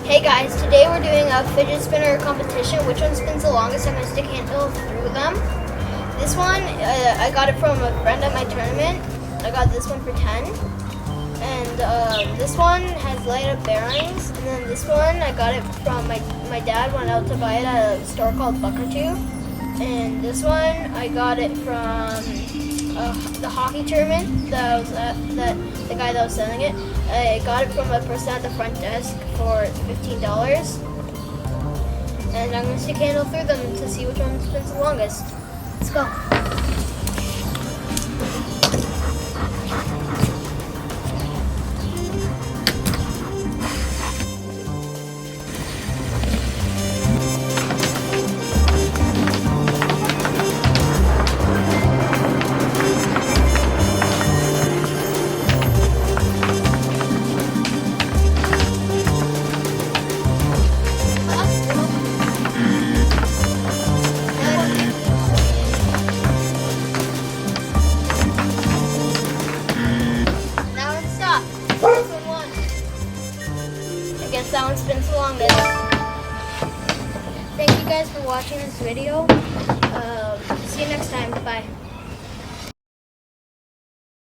Hey guys, today we're doing a fidget spinner competition. Which one spins the longest? I'm going to stick a handle through them. This one, I got it from a friend at my tournament. I got this one for 10. And this one has light up bearings. And then this one, I got it from my dad went out to buy it at a store called Buck or Two. And this one, I got it from the hockey tournament that I was at, the guy that was selling it. I got it from a person at the front desk for $15. And I'm going to stick a handle through them to see which one spins the longest. Let's go. I guess that one spins the longest. Thank you guys for watching this video. See you next time. Bye.